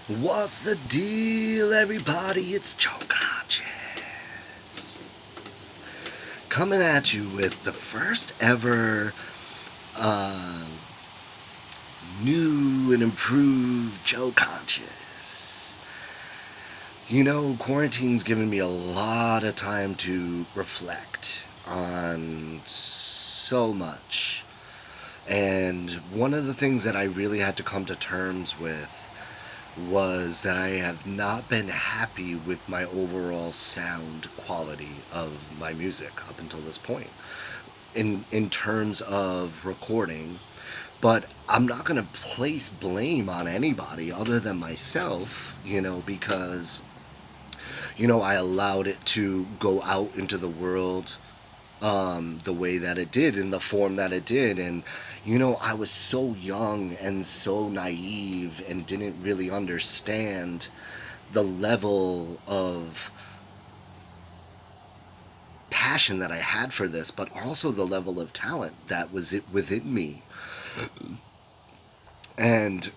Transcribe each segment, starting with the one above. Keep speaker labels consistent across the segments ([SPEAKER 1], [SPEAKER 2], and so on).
[SPEAKER 1] What's the deal, everybody? It's Joe Conscious. Coming at you with the first ever uh, new and improved Joe Conscious. You know, quarantine's given me a lot of time to reflect on so much. And one of the things that I really had to come to terms with was that I have not been happy with my overall sound quality of my music up until this point in terms of recording. But I'm not going to place blame on anybody other than myself, because I allowed it to go out into the world the way that it did, in the form that it did. And, I was so young and so naive and didn't really understand the level of passion that I had for this, but also the level of talent that was it within me. And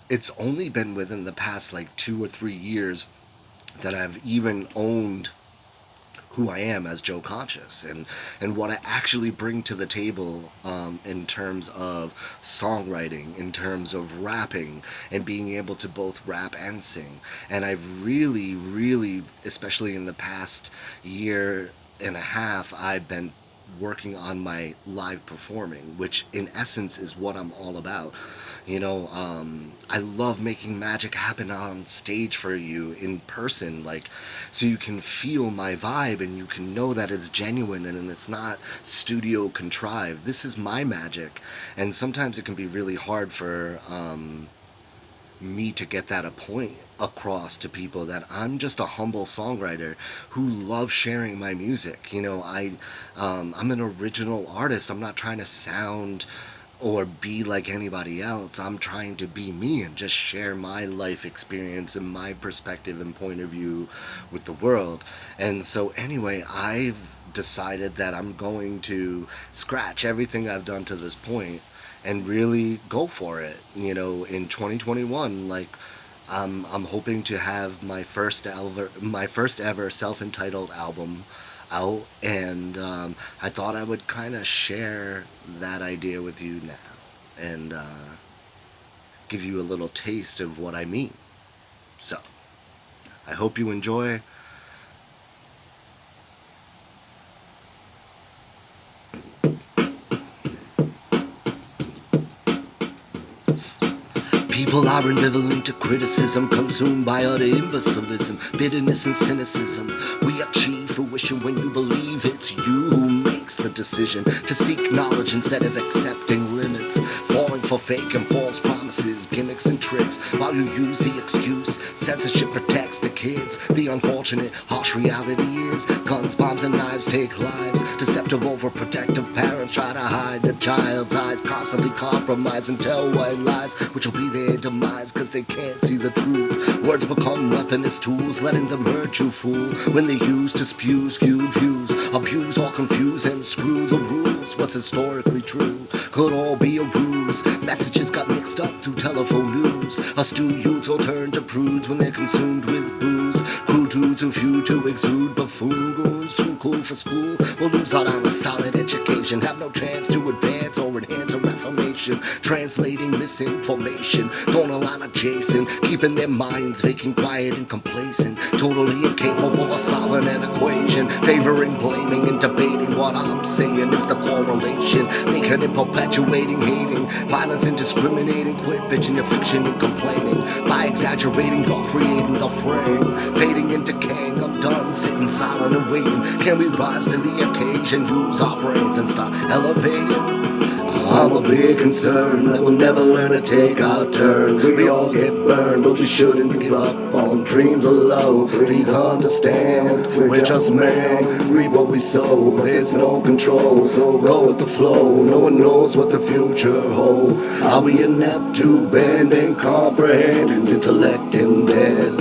[SPEAKER 1] it's only been within the past like 2 or 3 years that I've even owned who I am as Joe Conscious, and what I actually bring to the table in terms of songwriting, in terms of rapping, and being able to both rap and sing. And I've really, especially in the past year and a half, I've been working on my live performing, which in essence is what I'm all about. I love making magic happen on stage for you in person, like, so you can feel my vibe and you can know that it's genuine and it's not studio contrived. This is my magic, and sometimes it can be really hard for me to get that a point across to people that I'm just a humble songwriter who loves sharing my music. I'm an original artist. I'm not trying to sound or be like anybody else. I'm trying to be me and just share my life experience and my perspective and point of view with the world. And so anyway, I've decided that I'm going to scratch everything I've done to this point and really go for it. In 2021, like, I'm hoping to have my first ever self-entitled album out, and I thought I would kind of share that idea with you now and give you a little taste of what I mean. So, I hope you enjoy. People are ambivalent to criticism, consumed by utter imbecilism, bitterness and cynicism. We achieve fruition when you believe it's you who makes the decision to seek knowledge instead of accepting limits, falling for fake and false promises, gimmicks and tricks, while you use the excuse censorship protects the kids. The unfortunate, harsh reality is guns, bombs, and knives take lives. Deceptive, overprotective parents try to hide the child's eyes, constantly compromise and tell white lies, which will be their demise, cause they can't see the truth. Words become weaponous tools, letting them hurt you, fool, when they use to spew skewed views, abuse or confuse and screw the rules. What's historically true could all be a ruse. Messages got mixed up through telephone news. Astute youths will turn to prudes when they're consumed with booze. Crude dudes too few to exude buffoon goons, too cool for school, will lose out on a solid education, have no chance to advance or enhance a reformation, translating misinformation, don't align adjacent, keeping their minds vacant, quiet and complacent, totally incapable of solving an equation, favoring, blaming and debating. What I'm saying is the correlation, making and perpetuating hating, violence and discriminating. Quit bitching your fiction and complaining, by exaggerating you're creating the frame, fading and decaying. I'm done sitting silent and waiting. Can we rise to the occasion, use our brains and start elevating? I'm a big concern that we'll never learn to take our turn. We all get burned, but we shouldn't give up on dreams alone. Please understand, we're just men, reap what we sow. There's no control, go with the flow. No one knows what the future holds. Are we inept to bend and comprehend intellect and death?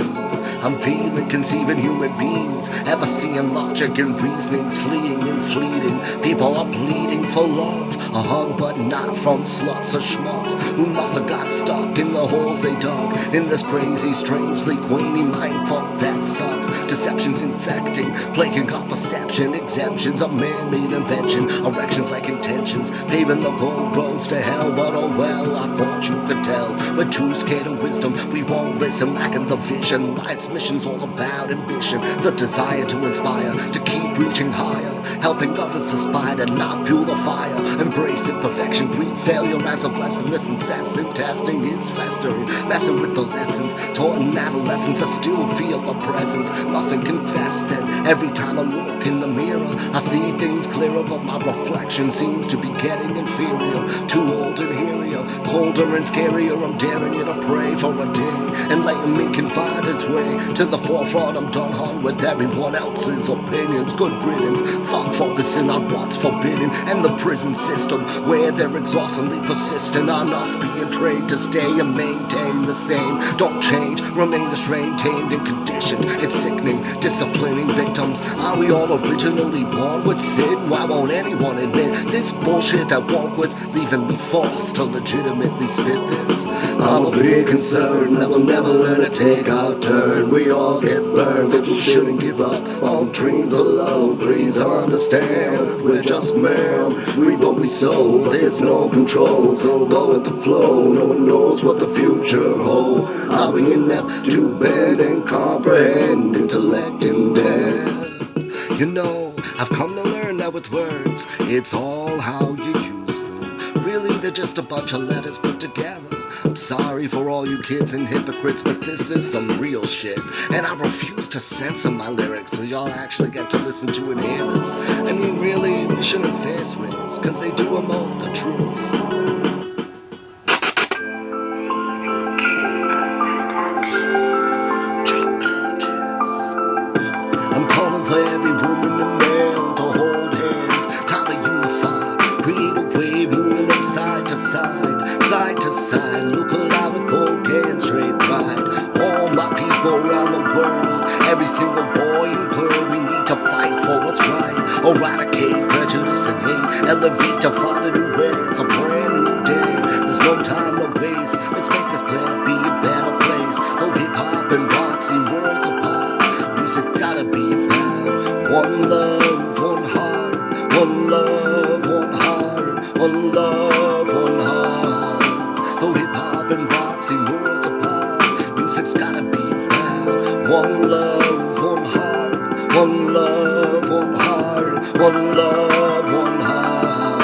[SPEAKER 1] I'm feeling preconceiving human beings, ever seeing logic and reasonings fleeing and fleeting. People are pleading for love, a hug, but not from sluts or schmucks who must have got stuck in the holes they dug in this crazy, strangely queenie mindfuck that sucks. Deception's infecting, plaguing our perception. Exemptions, a man-made invention. Erections like intentions, paving the gold roads to hell. But oh well, I thought you could tell. We're too scared of wisdom, we won't listen. Lacking the vision, life's mission's all about ambition. The desire to inspire, to keep reaching higher. Helping others aspire to not fuel the fire. Embrace imperfection, treat failure as a blessing. This incessant testing is festering, messing with the lessons taught in adolescence. I still feel the presence, mustn't confess that every time I look in the mirror I see things clearer, but my reflection seems to be getting inferior. Too old and hairier, colder and scarier. I'm daring you to pray for a day and letting me can find its way to the forefront. I'm done on with everyone else's opinions. Good riddance, fuck focusing on what's forbidden. And the prison system where they're exhaustingly persistent on us being trained to stay and maintain the same. Don't change, remain restrained, tamed and conditioned. It's sickening, disciplining victims. Are we all originally born with sin? Why won't anyone admit this bullshit that won't quit, leaving me forced to legitimately spit this? I'm a big concern that we'll never learn to take our turn. We all get burned, but you shouldn't give up on dreams alone. Please understand, we're just men. Reap what we sow, there's no control. So go with the flow, no one knows what the future holds. Are we inept to bend and comprehend intellect and death? You know, I've come to learn that with words, it's all how you use them. Really, they're just a bunch of letters put together. I'm sorry for all you kids and hypocrites, but this is some real shit. And I refuse to censor my lyrics so y'all actually get to listen to and hear this. I mean, really, we shouldn't face wheels, cause they do emote the truth. I'm calling for every woman and man to hold hands, time to unify, create a wave, moving them side to side, side to side. Look alive with bold and straight pride. All my people around the world, every single boy and girl, we need to fight for what's right. Eradicate prejudice and hate, elevate to find a new way. It's a brand new day, there's no time to waste. Let's make this planet be a better place. Though hip-hop and rock seem worlds apart, music's gotta be about one love, one heart. One love, one heart. One love, one heart. Though hip-hop and rock seem worlds apart, music's gotta be about one love, one heart. One love, one heart. One love, one heart.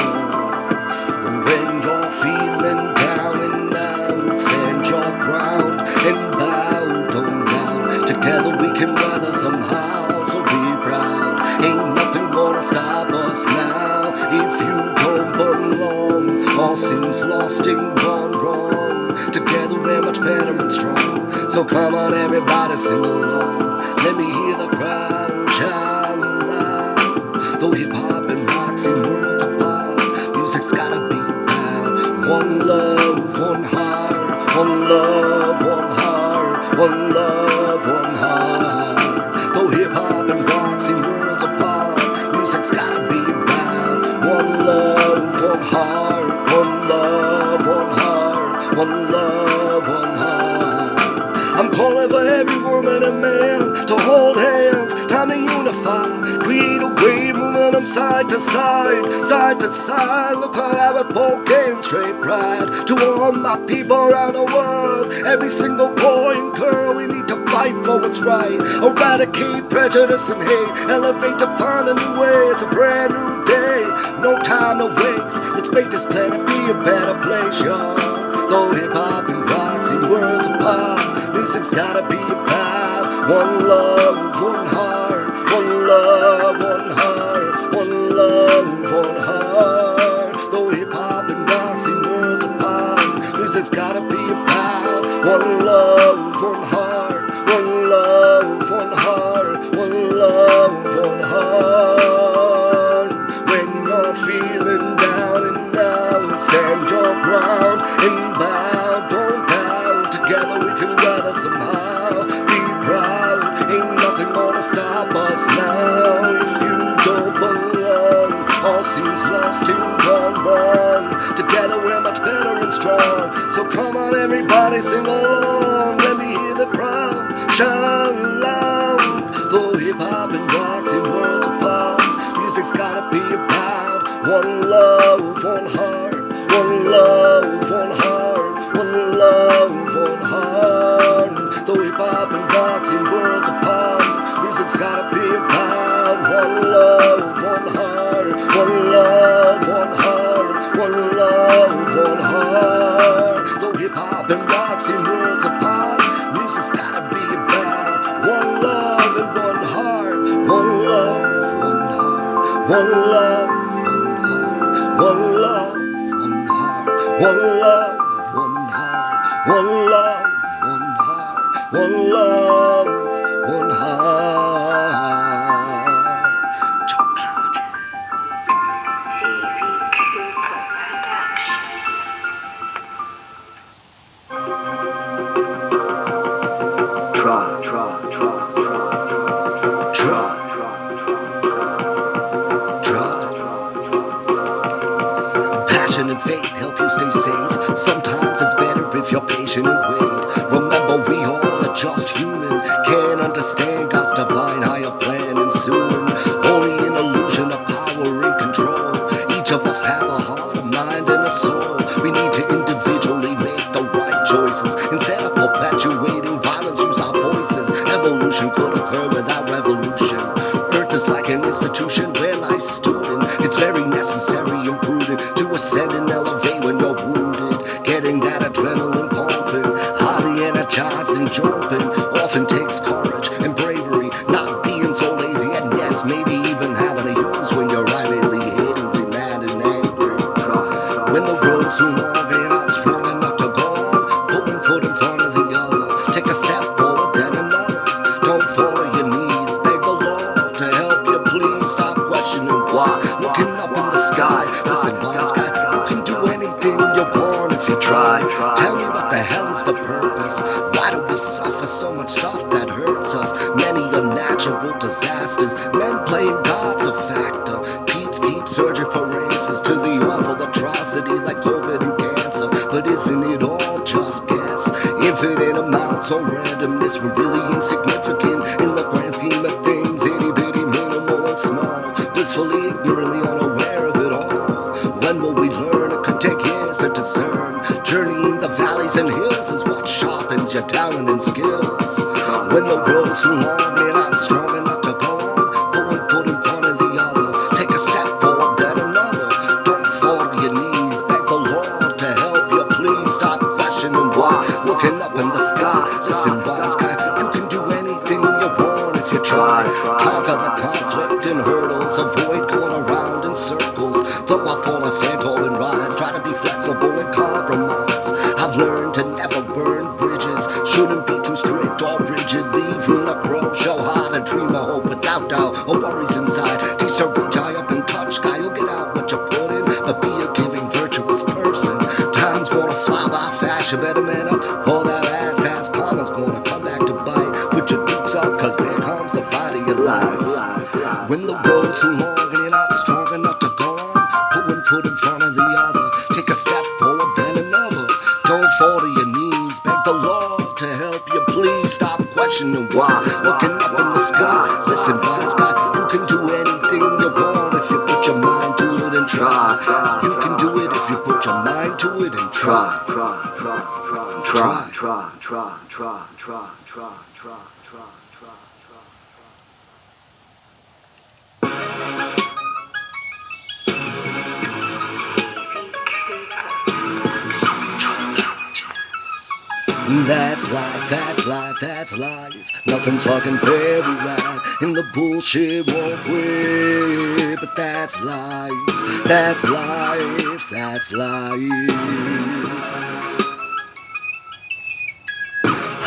[SPEAKER 1] When you're feeling down and out, stand your ground and bow, don't doubt. Together we can weather somehow, so be proud. Ain't nothing gonna stop us now. If you don't belong, all seems lost and gone wrong. Together we're much better and strong. So come on everybody, sing along. Let me hear the crowd shout loud. Though hip-hop and rock seem worlds apart, music's gotta be about one love, one heart. One love, one heart. One love, one heart. Though hip-hop and rock seem worlds apart, music's gotta be about one love, one heart. One love, one heart. One love, one heart. I'm calling for every woman and man to hold hands, time to unify, create a wave, moving them side to side, side to side. Look how I would poke and straight pride to all my people around the world. Every single boy and girl, we need to fight for what's right. Eradicate prejudice and hate, elevate to find a new way. It's a brand new day, no time to waste. Let's make this planet be a better place, y'all. Though hip-hop and rock seem worlds apart, music's gotta be about one love, one heart. One love, one heart. One love, one heart. Though hip-hop and rock seem worlds apart, music's gotta be about one love, one heart. One love, one heart. One love, one heart. When you're feeling down and out, stand your ground and bow, don't doubt. Together we can weather somehow. Be proud, ain't Everybody sing along, let me hear the crowd shout loud. Though hip-hop and rock seem worlds apart, music's gotta be about one love, one heart. One love, one heart. One love, one heart. Though hip-hop and rock seem worlds apart, music's gotta be about one love, one heart. One love, one heart. One love, one heart. Though hip-hop and rock seem worlds apart, music's gotta be about one love and one heart. One love, one heart. One love, one heart. One love, one heart. One love, one heart. One love, one heart. One love, one heart. Passion and faith help you stay safe. Sometimes it's better if you're patient and wait. Remember, we all are just human. Can't understand God's divine higher plan, and soon only an illusion of power and control. Each of us have a heart, a mind, and a soul. We need to individually make the right choices instead of perpetuating violence. Use our voices. Evolution could occur without revolution. Earth is like an institution where lies student. It's very necessary and prudent to ascend and elevate when you're wounded. Getting that adrenaline pumping, highly energized and jumping, often takes courage and bravery. Not being so lazy, and yes, maybe even having to use when you're rightly hatingly mad and angry. When the road's too long and I'm strong enough to go on, put one foot in front of the other. Take a step forward, then another. Don't fall on your knees, beg the Lord to help you, please. Stop questioning why. Looking up in the sky, listen, wise guy, you can do anything you want if you try. Tell me what the hell is the purpose? Why do we suffer so much stuff that hurts us? Many unnatural disasters, men playing God's a factor. Peeps keep searching for answers to the awful atrocity like COVID and cancer. But isn't it all just guess? Infinite amounts on randomness, we're really insignificant in the grand scheme of things. Itty bitty, minimal and small, blissfully ignorantly unaware of it all. When will we learn? It could take years to discern. Journeying the valleys and hills is what sharpens your talent and skills. When the road's too long and I'm strong enough to go on, put one foot in front of the other. Take a step forward, then another. Don't fall to your knees, beg the Lord to help you, please. Stop questioning why. Looking up in the sky, listen, wise guy, you can do anything you want if you try. Conquer the conflict and hurdles, avoid going around in circles. Though I fall, I stand tall and rise. Try to be flexible and compromise. I've learned to never burn bridges. Shouldn't be too strict or rigid. Leave room to grow. Show how to dream a hope without doubt or worries inside. Teach to reach high up and touch sky. You'll get out what you put in, but be a giving, virtuous person. Time's gonna fly by fast. You better man up for that last task. Karma's gonna come back to bite. Put your dukes up, cause there comes the fight of your life. When the road's too long and you're not strong enough to go on, put one foot in front of the other. Take a step forward, then another. Don't fall to your knees, beg the Lord to help you, please. Stop questioning why. Looking up in the sky, listen, wise guy, you can do anything you want if you put your mind to it and try. You can do it if you put your mind to it and try. That's life, that's life, that's life. Nothing's fucking fair, we ride, and the bullshit won't quit. But that's life, that's life, that's life.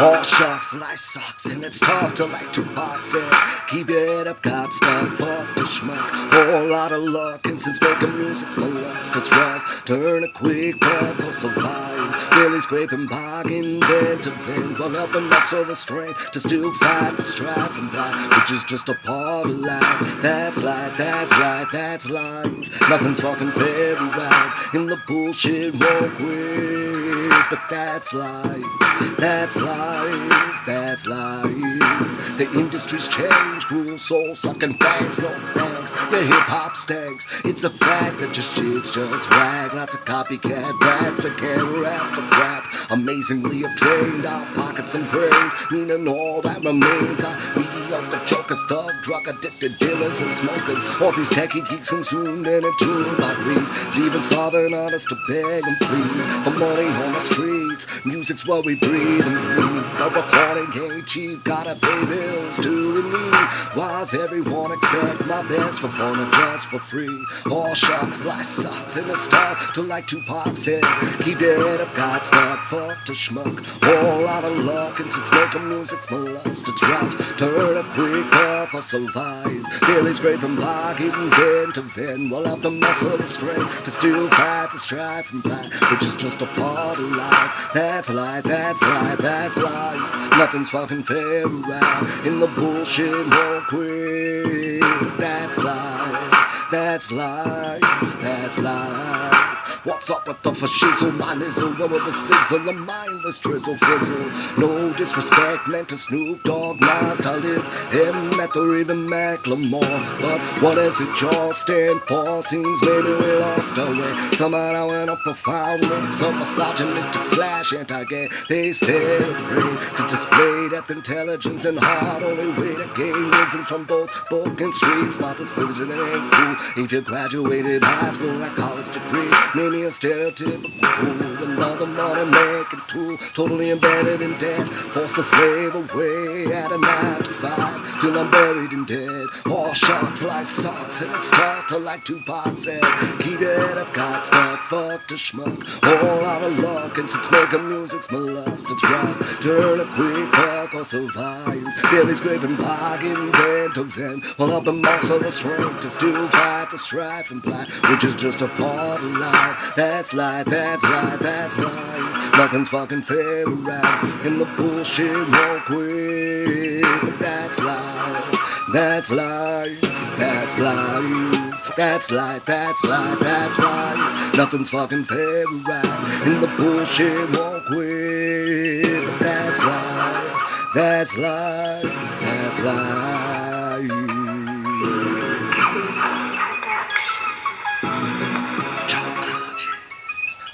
[SPEAKER 1] All shucks, life sucks, and it's tough to like Tupac said. Keep your head up, God stand, fuck the schmuck. Whole lot of luck, and since making music's my lust, it's rough to earn a quick buck or survive. Really scraping bargain, bend to bend, run up and muscle the strength to still fight the strife and life, which is just a part of life. That's life, that's life, that's life. Nothing's fucking fair, we ride, and the bullshit won't quit. but that's life, that's life, that's life. The industry's changed, cruel soul sucking bangs, no thanks. Your hip hop stinks. It's a fact that your shit's just whack. Lots of copycat rats that can't rap for crap. Amazingly have trained our pockets and brains, meaning all that remains are mediocre jokers, thug, drug addicted dealers and smokers. All these techie geeks consumed and entombed by greed, leaving starving artists to beg and plead for money on the streets. Music's what we breathe and bleed. The recording ain't cheap, gotta pay bills to relieve. Why's everyone expect my best for fun and just for free? All shucks, life sucks and it's tough to, like Tupac said, keep your head up, God, stuck, fuck to schmuck. All out of luck, and since making music's my lust, it's rough to earn a quick buck or survive. Daily scraping by, getting vent to vent, while I've the muscle and strength to still fight the strife and fight, which is just a part of life. That's life, that's life, that's life. Nothing's fucking fair around, in the bullshit won't quit. But that's life, that's life, that's life. What's up with the fascism? My nizzle, one with the sizzle, a mindless drizzle fizzle. No disrespect meant to Snoop Dogg, Nas, Talib, Emmett, or even Macklemore. But what does it all stand for? Seems maybe we lost our way. Somehow in a profound way, some misogynistic slash anti-gay. They stay afraid to display depth, intelligence, and heart. Only way to gain wisdom from both book and street smarts. It's privilege and it ain't cool if you graduated high school and college degree. Maybe a stereotypical fool, another money-making tool, totally embedded in debt, forced to slave away at a 9 to 5 till I'm buried in dead. All sharks like socks, and it's taught to, like Tupac said, keep your head up, God, stuck, fuck to schmuck. All out of luck, and since making music's my lust, it's rough to earn a quick buck or survive. Barely scraping by, getting vent to vent, while I've the muscle of strength to still fight the strife and blight, which is just a part of life. That's life, that's life, that's life. Nothing's fucking fair around, and the bullshit won't quit. But that's life, that's life, that's life. That's life, that's life, that's life. Nothing's fucking fair around, and the bullshit won't quit. But that's life, that's life, that's life.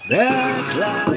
[SPEAKER 1] That's life.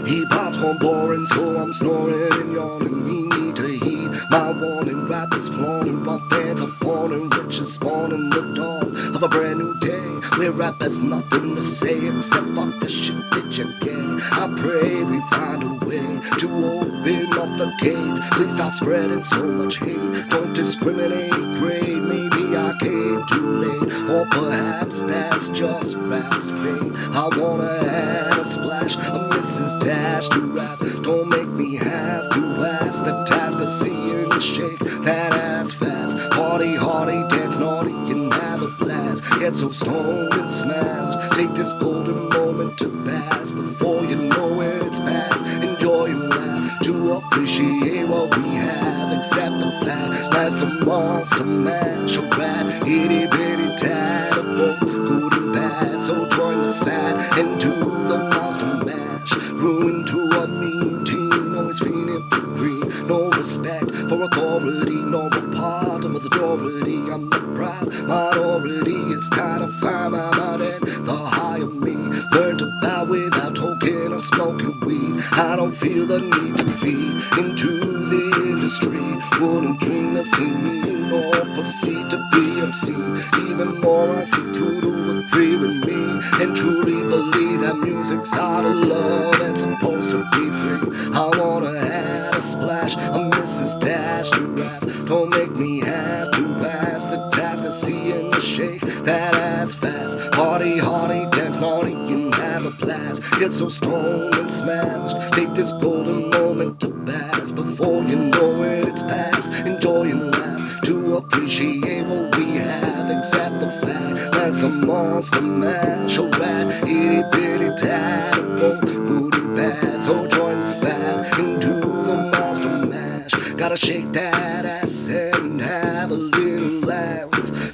[SPEAKER 1] Hip-hop's gone boring, so I'm snoring and yawning. We need to heed my warning. Rap is flaunting, while fans are fawning, which is spawning the dawn of a brand new day, where rap has nothing to say except fuck the shit that you get. I pray we find a way to open up the gates. Please stop spreading so much hate. Don't discriminate, grade. Maybe I came too late, or perhaps that's just rap's fate. I wanna add a splash, a Mrs. Dash to rap. Don't make me have to ask the task of seeing you shake that ass fast. Party hardy, dance naughty, and have a blast. Get so stoned and smashed. Take this golden moment to bask before you know it, it's past. Enjoy and laugh to appreciate what we have. Accept the fact life's a monster mash, a rat, itty bitty tad, a both good and bad. So join the fat into the monster mash. Ruin to a mean teen, always feeling for green. No respect for authority, no part of the majority. I'm the proud minority. It's time to find my mind and the higher me. Learn to bow without talking or smoking weed. I don't feel the need to feed into the industry. Wouldn't dream to see me nor proceed to be obscene. Even more I seek you to agree with me and truly believe that music's out of love and supposed to be free. I wanna add a splash, a Mrs. Dash to rap. Don't make me have to ask the task of seeing you shake that ass fast. Party hardy, dance naughty, and have a blast. Get so stoned and smashed. Take this golden moment to bask before you know it, it's past. Enjoy and laugh to appreciate what we have. Accept the fact that's a monster mash, a rat, itty bitty tad, both good and bad. So join the fat into the monster mash. Gotta shake that ass and have a little laugh.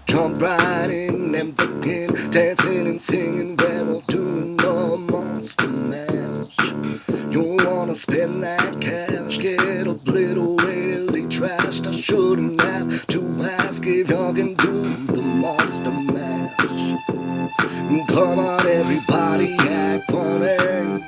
[SPEAKER 1] Jump right in and begin dancing monster mash. You wanna spend that cash, get obliteratedly trashed. I shouldn't have to ask if y'all can do the monster mash. Come on everybody, act funny.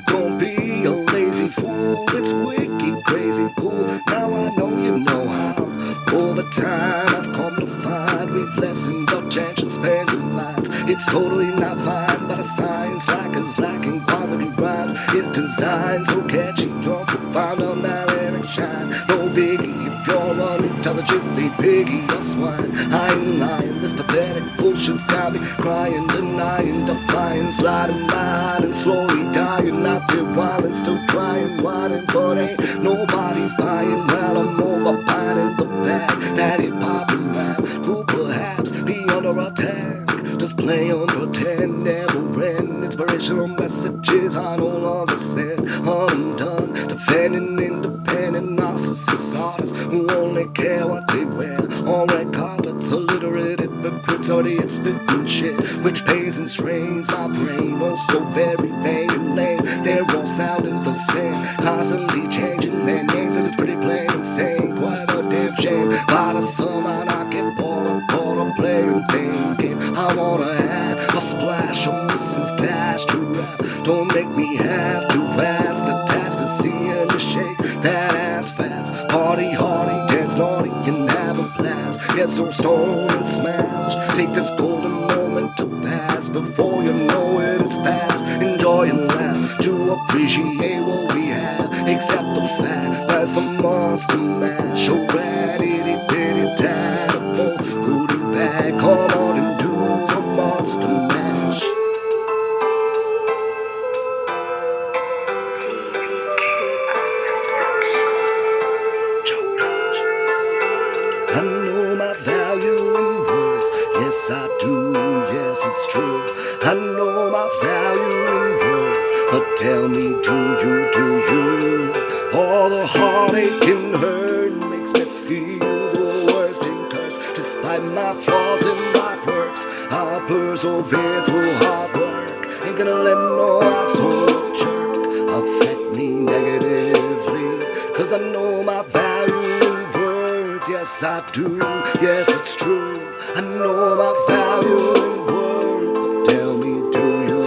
[SPEAKER 1] Don't be a lazy fool, it's wicked crazy cool. Now I know you know how. Over time I've come to find we've lessened our attention spans and lines. It's totally not fine, but a science like us lacking quality rhymes is designed so catchy, you're profound on that air and shine. No biggie if you're unintelligently piggy or swine. I ain't lying, this pathetic bullshit's got me crying, denying, defying, sliding by and slowly dying out there while it's still trying, whining, but ain't nobody's buying. Well, I'm over pining the bag that hip-hop and rap could perhaps be under attack. Just play on pretend, never end. Inspirational messages I no longer send. Undone, defending independent narcissist artists who only care what they wear. On red carpets, illiterate hypocrites, already spitting shit, which pays and strains my brain. Oh, so very vain and lame. They're all sounding the same, constantly changing their names, and it's pretty plain and saying quite a damn shame. But somehow I get bored of playing things game. I wanna add a splash of Mrs. Dash to rap. Don't make me have to pass the task of seeing you shake that ass fast. Party hardy, dance naughty, and have a blast. Get so stoned and smashed. Take this golden moment to pass. Before you know it, it's past. Enjoy and laugh to appreciate what we have. Accept the fact that some monster mash. Oh, ratty bitty tadable, good and bad. Come on and do the monster mash. I know my value and worth, yes I do, yes it's true. I know my value and worth, but tell me, do you? All the heartache and hurt makes me feel the worst and cursed. Despite my flaws and my quirks, I'll persevere through hard work. Ain't gonna let no asshole jerk affect me negatively, cause I know my value and worth. Yes I do, yes it's true. I know my value and worth, but tell me, do you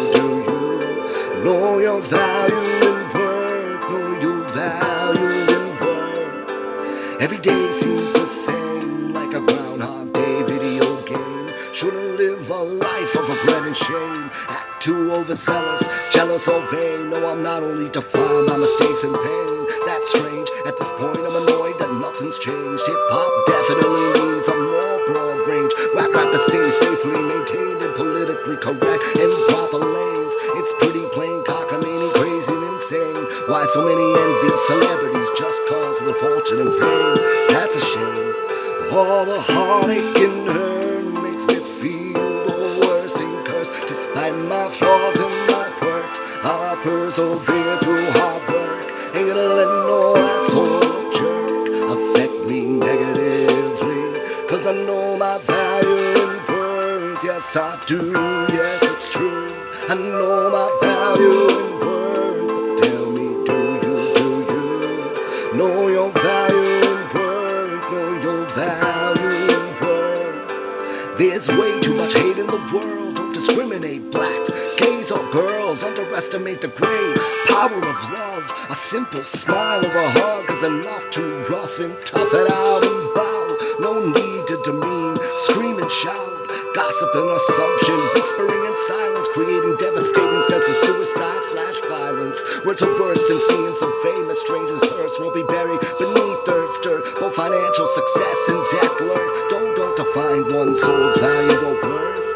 [SPEAKER 1] know your value and worth? Know your value and worth. Every day seems the same, like a Groundhog Day video game. Shouldn't live a life of regret and shame. Act too overzealous, jealous or vain. No, I'm not only defined by mistakes and pain. That's strange, at this point I'm annoyed that nothing's changed. Hip-hop definitely needs a more broad range. Rap rappers stay safely maintained and politically correct in proper lanes. It's pretty plain, cockamamie, crazy and insane. Why so many envy celebrities just cause of their fortune and fame? That's a shame. All the heartache and hurt makes me feel the worst and cursed. Despite my flaws and my quirks, I persevere through hard work. Ain't gonna let no asshole jerk affect me negatively, cause I know my value and worth. Yes I do, yes it's true. I know my value and worth, but tell me, do you know your value and worth? Know your value and worth. There's way too much hate in the world. Don't discriminate, blacks, gays or girls. Underestimate the great power of love. A simple smile or a hug is enough to rough and tough it out and bow. No need to demean, scream and shout. Gossip and assumption, whispering in silence, creating devastating sense of suicide/violence. Words are worse than seeing some famous strangers' hearse won't be buried beneath earth's dirt. Both financial success and death lurk. Don't define one soul's value or worth.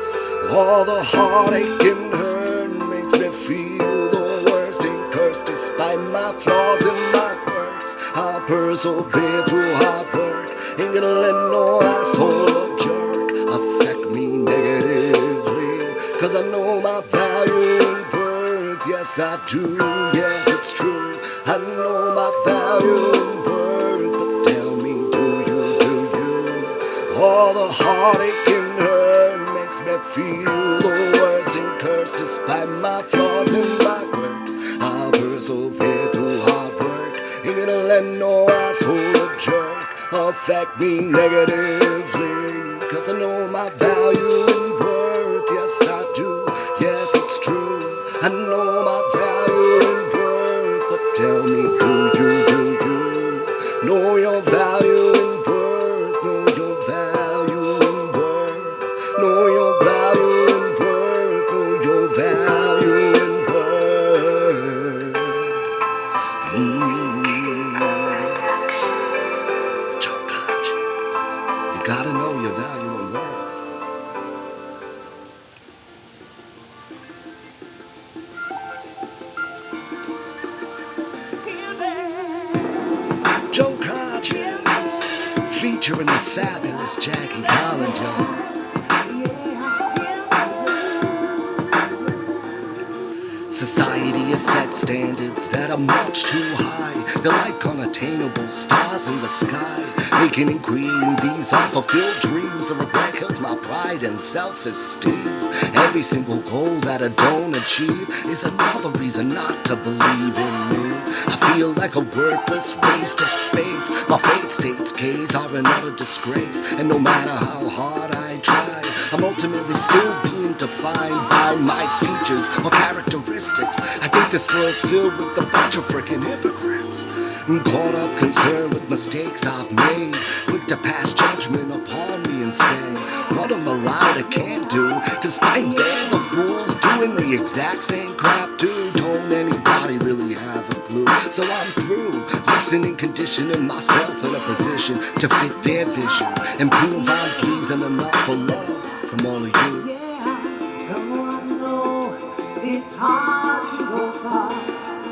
[SPEAKER 1] All the heartache and hurt makes me feel the worst and cursed. Despite my flaws and my quirks, I'll persevere through hard work. Ain't gonna let no asshole or jerk affect me negatively, cause I know my value and worth. Yes I do, yes it's true. I know my value and worth, but tell me, do you? All the heartache and hurt makes me feel the worst and curse. Despite my flaws and my quirks, I'll persevere through hard work. Ain't gonna let no asshole or jerk affect me negatively, 'cause I know my value and worth. Yes, I do, yes, it's true. I know my value and worth. But tell me, do you know your value and worth? Know your value and worth. Know your value and worth. Know your value and worth. Joe conscious. You gotta know your value and worth. Joe Conscious, featuring the fabulous Jackie Collins, y'all. Society has set standards that are much too high. They're like unattainable stars in the sky. Making and creating these unfulfilled dreams. The regret kills my pride and self-esteem. Every single goal that I don't achieve is another reason not to believe in me. I feel like a worthless waste of space. My fate states K's are another disgrace. And no matter how hard I try, I'm ultimately still being defined by my features or characteristics. I think this world's filled with a bunch of freaking hypocrites. I'm caught up concerned with mistakes I've made, quick to pass judgment upon me and say what I'm allowed I can't do, despite they're the fools doing the exact same crap too. Don't anybody really have a clue? So I'm through listening, conditioning myself in a position to fit their vision and prove I'm pleasing enough for love from all of you.
[SPEAKER 2] Yeah, no, I know it's hard to go far.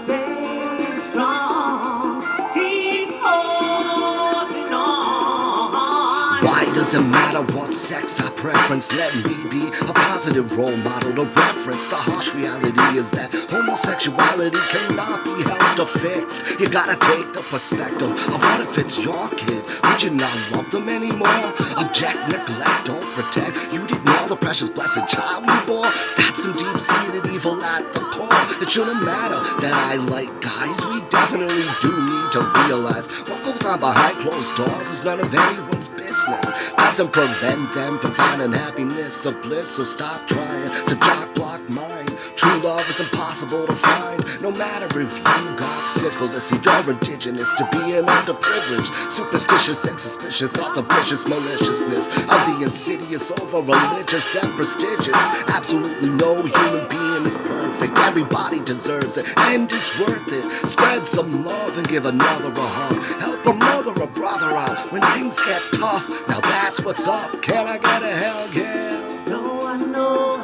[SPEAKER 2] Stay strong, keep holding on.
[SPEAKER 1] Why does it matter what sex I preference? Let me be a positive role model to reference. The harsh reality is that homosexuality cannot be helped or fixed. You gotta take the perspective of what if it's your kid. Would you not love them anymore? Object, neglect, don't protect. You didn't know the precious blessed child you bore. That's some deep-seated evil at the core. It shouldn't matter that I like guys. We definitely do need to realize what goes on behind closed doors is none of anyone's business. Doesn't prevent them from finding happiness or bliss. So stop trying to block mine. True love is impossible to find. No matter if you got syphilis or you're indigenous to being underprivileged, superstitious and suspicious of the vicious maliciousness of the insidious over religious and prestigious. Absolutely no human being is perfect. Everybody deserves it and is worth it. Spread some love and give another a hug. Help a mother or brother out when things get tough. Now that's what's up. Can I get a hell yeah?
[SPEAKER 2] No, I know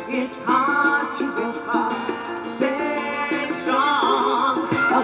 [SPEAKER 2] it's hard to go far. Stay strong. I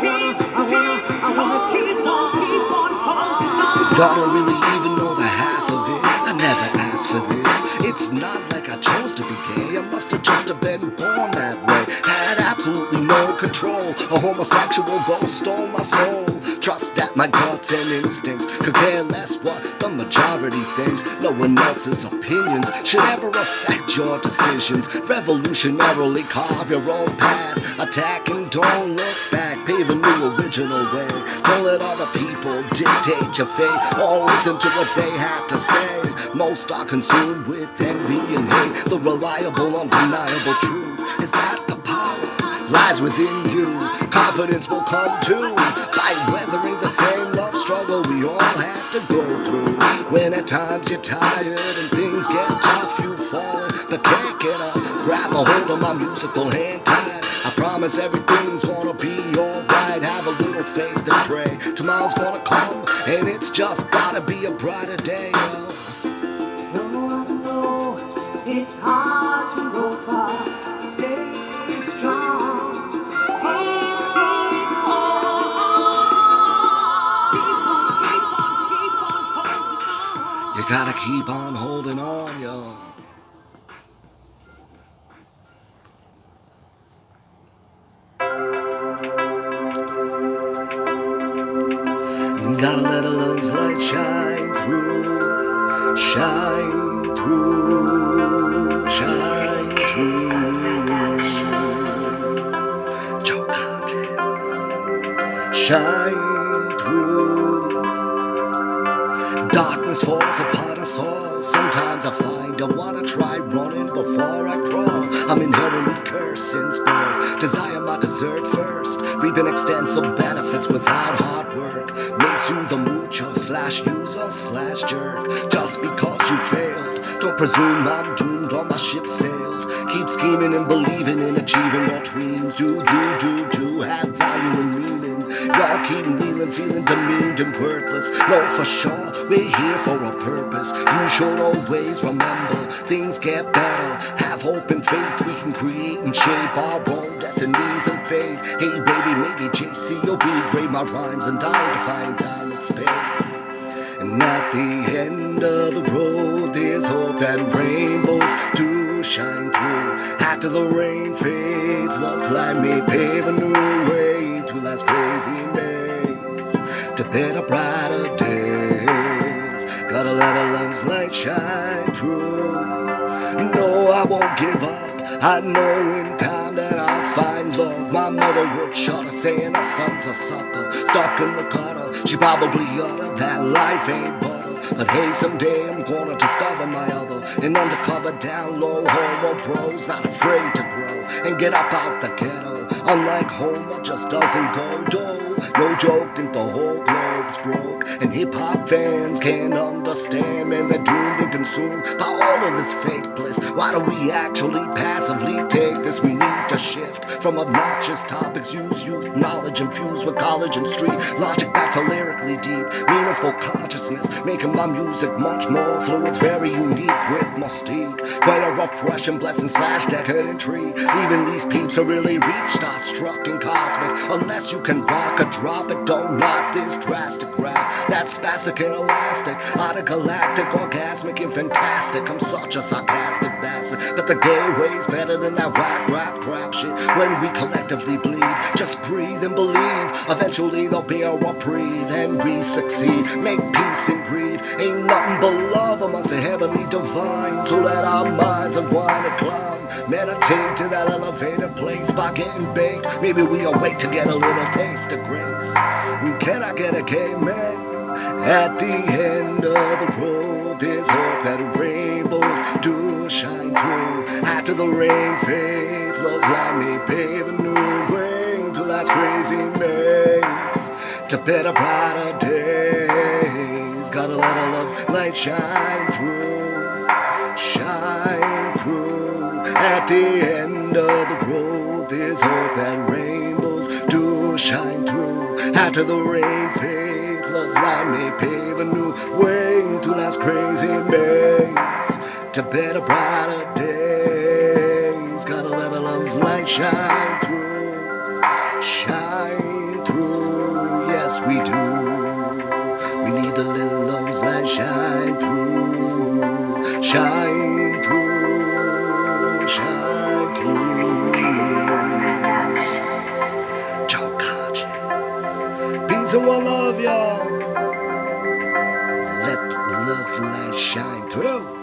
[SPEAKER 2] wanna keep on holding on.
[SPEAKER 1] Y'all don't really even know the half of it. I never asked for this. It's not like I chose to be gay. I must have just have been born that way. Had absolutely no control. A homosexual ghost stole my soul. Trust that my guts and instincts could care less what the majority thinks. No one else's opinions should ever affect your decisions. Revolutionarily carve your own path. Attack and don't look back. Pave a new original way. Don't let other people dictate your fate or listen to what they have to say. Most are consumed with envy and hate. The reliable, undeniable truth is that the power lies within you. Confidence will come too by weathering the same love struggle we all have to go through. When at times you're tired and things get tough, you've fallen but can't get up. Grab a hold of my musical hand tight. I promise everything's gonna be alright. Have a little faith and pray. Tomorrow's gonna come and it's just gotta be a brighter day, yo.
[SPEAKER 2] No, I know it's hard to go far. Stay strong. Keep on holding on.
[SPEAKER 1] You gotta keep on holding on, yo. Gotta let a love's light shine through, shine through, shine through. shine through. Darkness falls upon us all. Sometimes I find I wanna try running before I crawl. I'm inherently cursed since birth. Desire my dessert first. Reaping extensive benefits without hard work. Makes you the mucho slash user slash jerk. Just because you failed, don't presume I'm doomed or my ship sailed. Keep scheming and believing in achieving your dreams. Do have value and meaning. Y'all keep kneeling, feeling demeaned and worthless. No, for sure, we're here for a purpose. You should always remember, things get better. Have hope and faith, we can create and shape our own destinies and fate. Hey baby, maybe JCOB, grade my rhymes and die to find time and space. And at the end of the road, there's hope that rainbows do shine through. After the rain fades, love's light may pave a new way through life's crazy maze to better, brighter days. Gotta let our love's light shine through. No, I won't give up. I know in time that I'll find love. My mother would shudder, saying her son's a sucker, stuck in the gutter. She probably uttered that life ain't butter. But hey, someday I'm gonna discover my other. An undercover, down low, homo bros, not afraid to grow and get up out the ghetto. Unlike Homer, just doesn't go dough. No joke, think the whole globe's broke. And hip-hop fans can't understand, man, they're doomed and consumed by all of this fake bliss. Why do we actually passively take this? We need to shift from obnoxious topics, use youth knowledge infused with college and street logic back to lyrically deep, meaningful consciousness, making my music much more fluid, very unique with mystique. Quite a rough Russian blessing slash decadent tree. Even these peeps are really reach, starstruck and cosmic. Unless you can rock or drop it, don't knock this drastic rap. That's spastic and elastic, out of galactic, orgasmic and fantastic. I'm such a sarcastic bastard, but the gay way's better than that whack rap crap shit. When we collectively bleed, just breathe and believe. Eventually there'll be a reprieve and we succeed. Make peace and grieve. Ain't nothing but love amongst the heavenly divine. So let our minds unwind and climb. Meditate to that elevated place by getting baked. Maybe we awake to get a little taste of grace. Can I get a amen? At the end of the road, there's hope that rainbows do shine through. After the rain fades, love's light may pave a new way through life's crazy maze to better, brighter days. Gotta let our love's light shine through, shine through. At the end of the road, there's hope that rainbows do shine through. After the rain fades, love's light may pave a new way through life's crazy maze to better, brighter days. Gotta let our love's light shine through, shine through. Yes, we do. We need to let love's light shine through, shine through, shine through. Joe conscious, peace and one love, y'all. Let love's light shine through.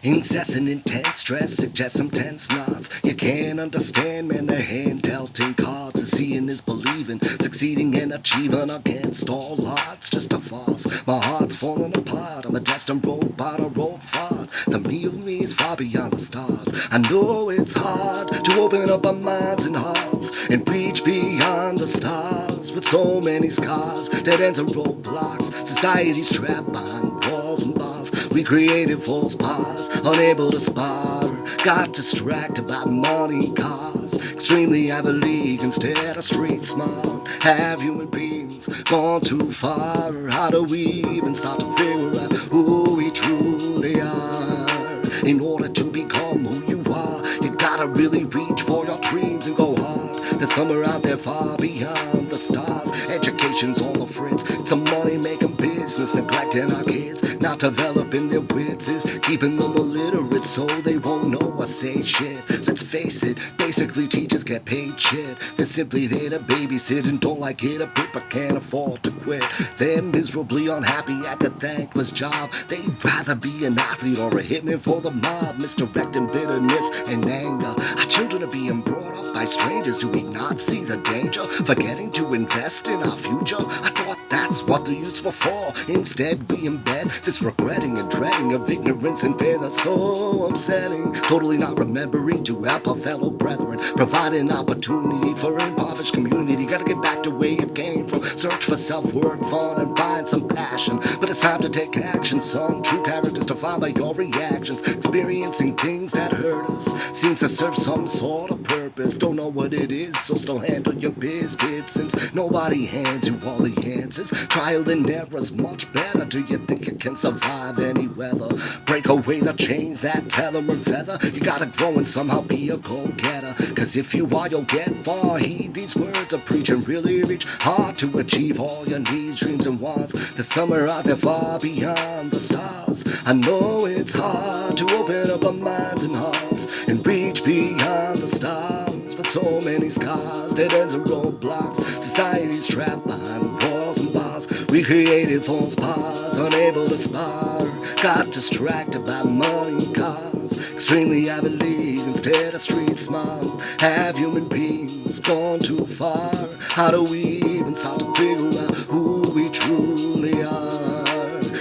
[SPEAKER 1] Incessant, intense stress suggests some tense knots. You can't understand, man, they're hand-dealt-in cards. And seeing is believing, succeeding and achieving against all odds. Just a farce, my heart's falling apart. I'm a destined robot, a road far. The me of me is far beyond the stars. I know it's hard to open up our minds and hearts and reach beyond the stars. With so many scars, dead ends and roadblocks, society's trapped behind walls and bars. We created false paths, unable to spar. Got distracted by money, cars, extremely Ivy League instead of street smart. Have human beings gone too far? How do we even start to figure out who we truly are? In order to become who you are, you gotta really reach for your dreams and go hard. There's somewhere out there far beyond the stars. Education's on the fritz, it's a money-making business. Neglecting our kids, not developing their wits is keeping them illiterate so they won't know or say shit. Let's face it, basically teachers get paid shit. They're simply there to babysit and don't like it a bit but can't afford to quit. They're miserably unhappy at the thankless job. They'd rather be an athlete or a hitman for the mob, misdirecting bitterness and anger. Our children are being brought up by strangers. Do we not see the danger? Forgetting to invest in our future. I thought that's what the youths were for. Instead, we embed this regretting and dreading of ignorance and fear that's so upsetting. Totally not remembering to help our fellow brethren, providing opportunity for an impoverished community. Gotta get back to where it came from. Search for self-worth, fun, and find some passion. But it's time to take action. Some true characters defined by your reactions. Experiencing things that hurt us seems to serve some sort of purpose. Don't know what it is, so still handle your biscuits. Since nobody hands you all the answers, trial and error's much better. Do you think you can survive any weather? Break away the chains that tether and feather. You gotta grow and somehow be a go-getter. Cause if you are, you'll get far. Heed these words of preaching, really reach hard to achieve all your needs, dreams, and wants. There's somewhere out there far beyond the stars. I know it's hard to open up our minds and hearts and reach beyond the stars. With so many scars, dead ends and roadblocks, society's trapped behind walls and bars. We created false paths, unable to spar. Got distracted by money and cars. Extremely avid league instead of street smart. Have human beings gone too far? How do we even start to figure out who we truly are?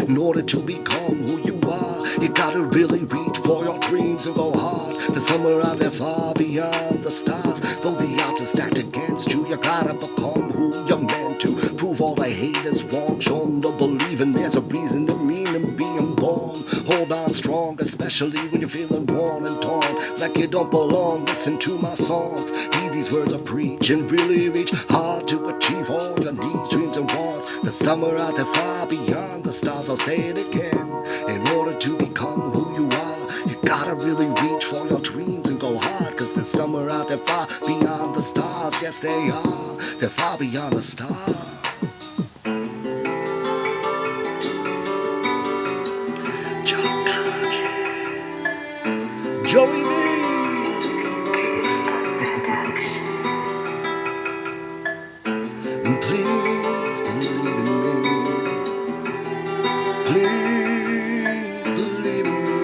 [SPEAKER 1] In order to become who you are, you gotta really reach for your dreams and go hard. There's somewhere out there far beyond the stars. Though the odds are stacked against you, you gotta become who you're meant to. Prove all the haters wrong, show them to believe, and there's a reason to mean and being born. Hold on strong, especially when you're feeling worn and torn, like you don't belong. Listen to my songs, heed these words I preach, and really reach hard to achieve all your needs, dreams, and wants. There's somewhere out there far beyond the stars. I'll say it again. In order to become who you are, you gotta really reach for your dreams and go hard. Cause there's somewhere out there far beyond the stars. Yes, they are. They're far beyond the stars. Joe Conscious, Joey B. Please believe in me. Please believe in me.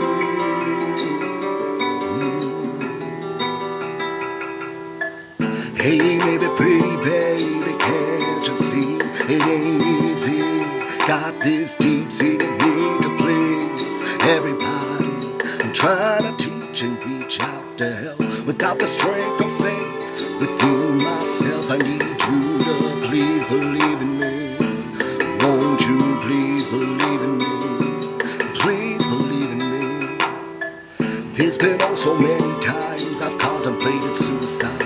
[SPEAKER 1] Hey, maybe pretty baby, can't you see? It ain't easy. Got this deep-seated need to please everybody. I'm trying to teach and reach out to help without the strength of faith within myself. I need you to please believe in me. Won't you please believe in me? Please believe in me. There's been oh so many times I've contemplated suicide,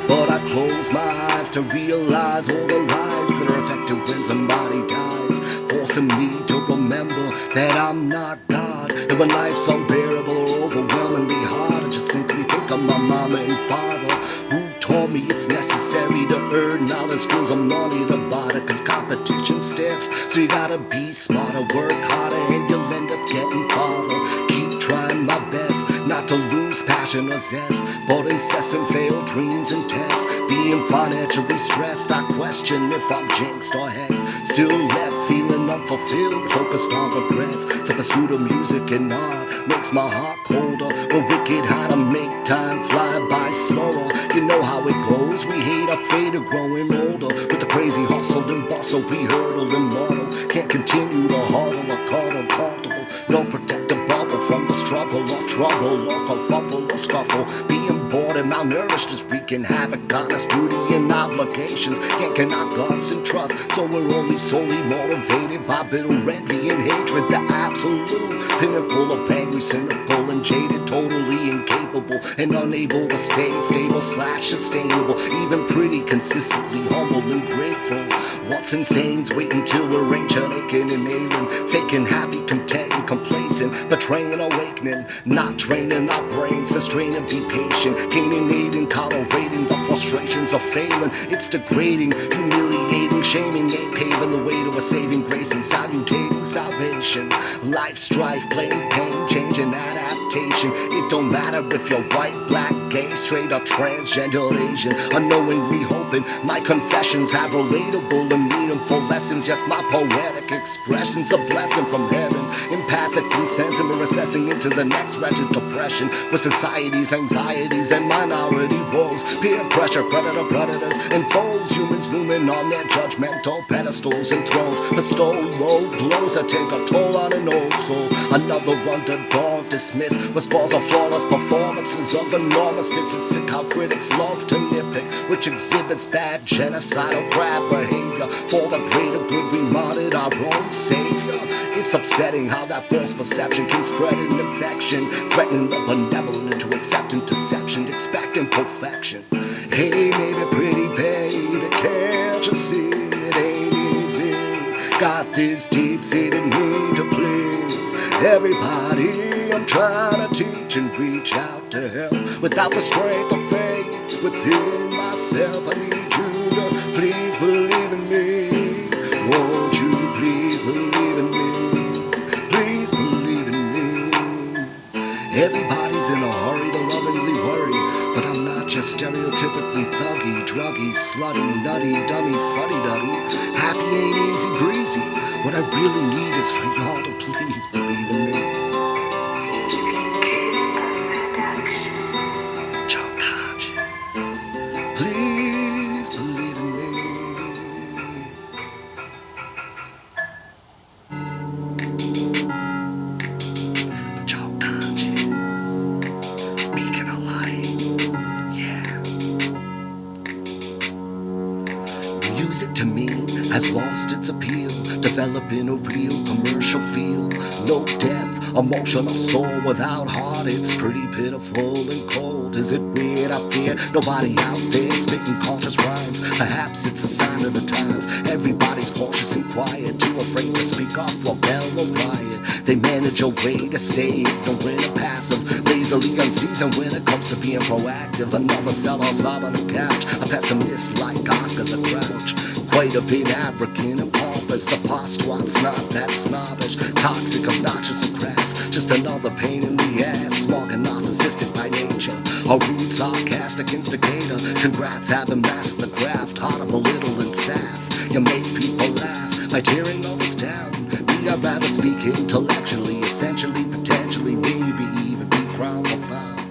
[SPEAKER 1] but I close my eyes to realize all the lives that are affected when somebody dies, forcing me to remember that I'm not God. And when life's unbearable or overwhelmingly hard, I just simply think of my mama and father, who taught me it's necessary to earn knowledge, skills, and money to buy it. Cause competition's stiff, so you gotta be smarter, work harder, and you'll end up getting farther. Keep trying my best not to lose passion or zest, but incessant failed dreams and tests. Being financially stressed, I question if I'm jinxed or hexed. Still left feeling unfulfilled, focused on regrets. The pursuit of music and art makes my heart colder. We're wicked how to make time fly by slower. You know how it goes, we hate our fate of growing older. With the crazy hustle and bustle, we hurdle immortal. Can't continue to huddle or cuddle comfortable. No protective bubble from the struggle or trouble or kerfuffle or scuffle. Being bored and malnourished is wreaking havoc on us. Duty and obligations yanking our guts and trust. So we're only solely motivated by bitter envy and hatred. The absolute pinnacle of angry, cynical, and jaded. Totally incapable and unable to stay stable / sustainable. Even pretty consistently humble and grateful. What's insane's waiting till we're ancient, aching and ailing, faking happy, content and complacent, betraying awakening, not training our brains to strain and be patient, gaining aid and tolerating the frustrations of failing. It's degrading, humiliating, shaming, ain't paving the way to a saving grace and salutating salvation. Life strife, playing pain, change and adaptation. It It don't matter if you're white, black, gay, straight, or transgender or Asian. Unknowingly hoping my confessions have relatable and meaningful lessons. Yes, my poetic expressions a blessing from heaven. Empathically sensing we're recessing into the next wretched depression, with society's anxieties and minority woes, peer pressure, predators and foes, humans looming on their judgmental pedestals and thrones, bestow low blows that take a toll on an old soul. Another underdog dismissed was cause of flawless performances of enormous hits. It's sick how critics love to nitpick, which exhibits bad genocidal crap behavior. For the greater good we modded our own savior. It's upsetting how that false perception can spread an infection, threatening the benevolent into accepting deception, expecting perfection. Hey, maybe pretty baby, can't you see it ain't easy? Got this deep-seated need to please everybody. I'm trying to teach and reach out to help without the strength of faith within myself. I need you to please believe in me. Won't you please believe in me? Please believe in me. Everybody's in a hurry to lovingly worry, but I'm not just stereotypically thuggy, druggy, slutty, nutty, dummy, fuddy-duddy. Happy ain't easy breezy. What I really need is for y'all to please believe in me. Joe Conscious, please believe in me. Joe Conscious, beacon of light, yeah. Music to me has lost its appeal, developing a real commercial feel. No depth, emotional soul without heart. It's pretty pitiful and cold. Is it weird? I fear nobody out there spitting conscious rhymes. Perhaps it's a sign of the times. Everybody's cautious and quiet, too afraid to speak up, rebel or riot. They manage a way to stay ignorant and passive, lazily unseasoned when it comes to being proactive. Another sellout slob on the couch, a pessimist like Oscar the Grouch. Quite a bit arrogant and pompous, a postulate not that snobbish, toxic, obnoxious and crass. Just another pain in the ass, smug and narcissistic by nature. A rude, sarcastic instigator. Congrats, having mastered the craft, heart of belittling sass. You make people laugh by tearing others down. Me, I'd rather speak intellectually, essentially, potentially, maybe even be crown profound.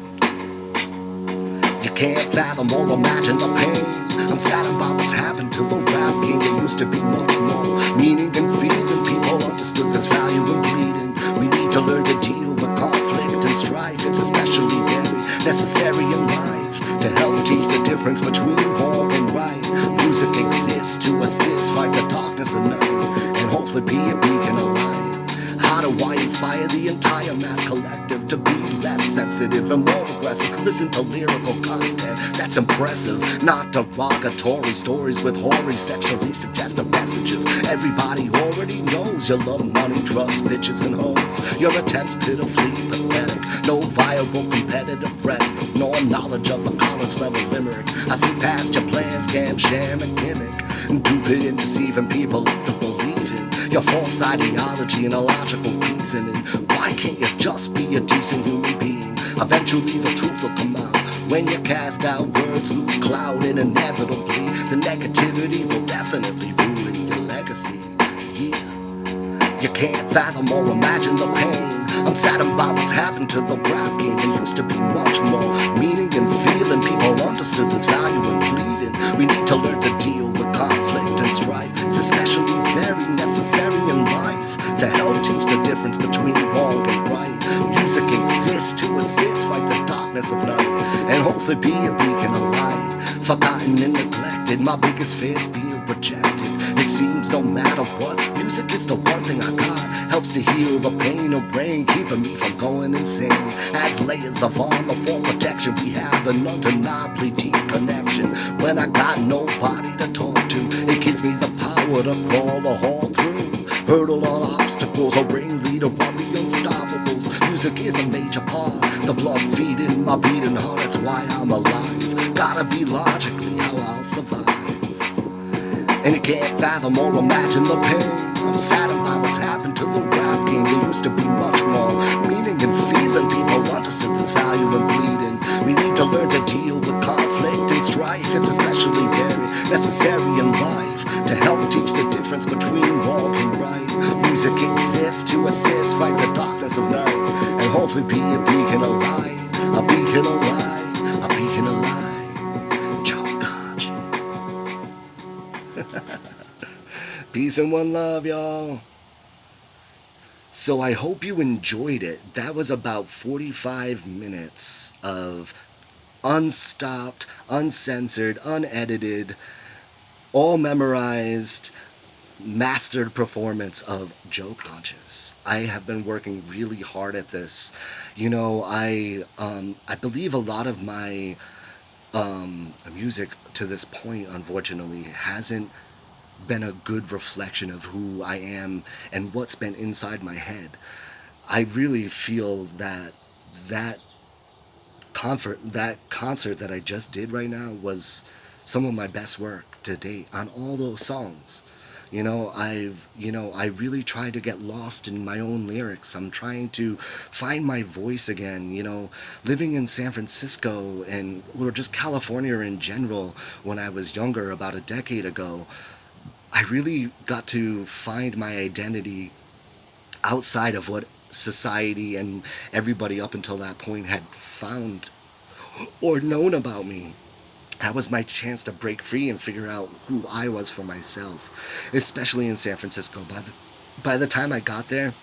[SPEAKER 1] You can't fathom or imagine the pain. I'm sad about what's happened to the rap game. There used to be much more meaning and feeling. People understood this value in bleeding. We need to learn to deal with conflict and strife. It's especially very necessary in life to help teach the difference between wrong and right. Music exists to assist, fight the darkness of night, and hopefully be a beacon of light. How do I inspire the entire mass collective to be less sensitive and more aggressive? Listen to lyrical content that's impressive, not derogatory stories with hoary, sexually suggestive messages. Everybody already knows you love money, drugs, bitches, and hoes. Your attempts pitifully pathetic, no viable competitive rhetoric, nor knowledge of a college level limerick. I see past your plans, scam, sham, and gimmick, stupid and deceiving people into believing your false ideology and illogical reasoning. Why can't you just be a decent human being? Eventually the truth will come out. When you cast out words, lose cloud, and inevitably the negativity will definitely ruin your legacy. Yeah, you can't fathom or imagine the pain. I'm sad about what's happened to the rap game. There used to be much more meaning and feeling. People understood this value in bleeding. We need to learn to deal with conflict and strife. It's especially very necessary in life to help teach the difference between wrong and right. Music exists to assist, fight the darkness of night, and hopefully be a beacon of light. Forgotten and neglected, my biggest fear is being rejected. It seems no matter what, music is the one thing I got. Helps to heal the pain of brain, keeping me from going insane. As layers of armor for protection, we have an undeniably deep connection. When I got nobody to talk to, it gives me the power to crawl or haul through. Hurdle all obstacles, a ringleader on the unstoppables. Music is a major part, the blood feeding my beating heart. That's why I'm alive. Gotta be logically how I'll survive. And you can't fathom or imagine the pain. I'm sad about what's happened to the rap game. There used to be much more meaning and feeling. People understood this value beacon of light, a beacon of light, a beacon of light. Joe Conch. Peace and one love, y'all. So I hope you enjoyed it. That was about 45 minutes of unstopped, uncensored, unedited, all memorized, mastered performance of Joe Conscious. I have been working really hard at this. I believe a lot of my music to this point, unfortunately, hasn't been a good reflection of who I am and what's been inside my head. I really feel that that concert that I just did right now was some of my best work to date on all those songs. I really try to get lost in my own lyrics. I'm trying to find my voice again. Living in San Francisco or just California in general when I was younger, about a decade ago, I really got to find my identity outside of what society and everybody up until that point had found or known about me. That was my chance to break free and figure out who I was for myself, especially in San Francisco. By the time I got there,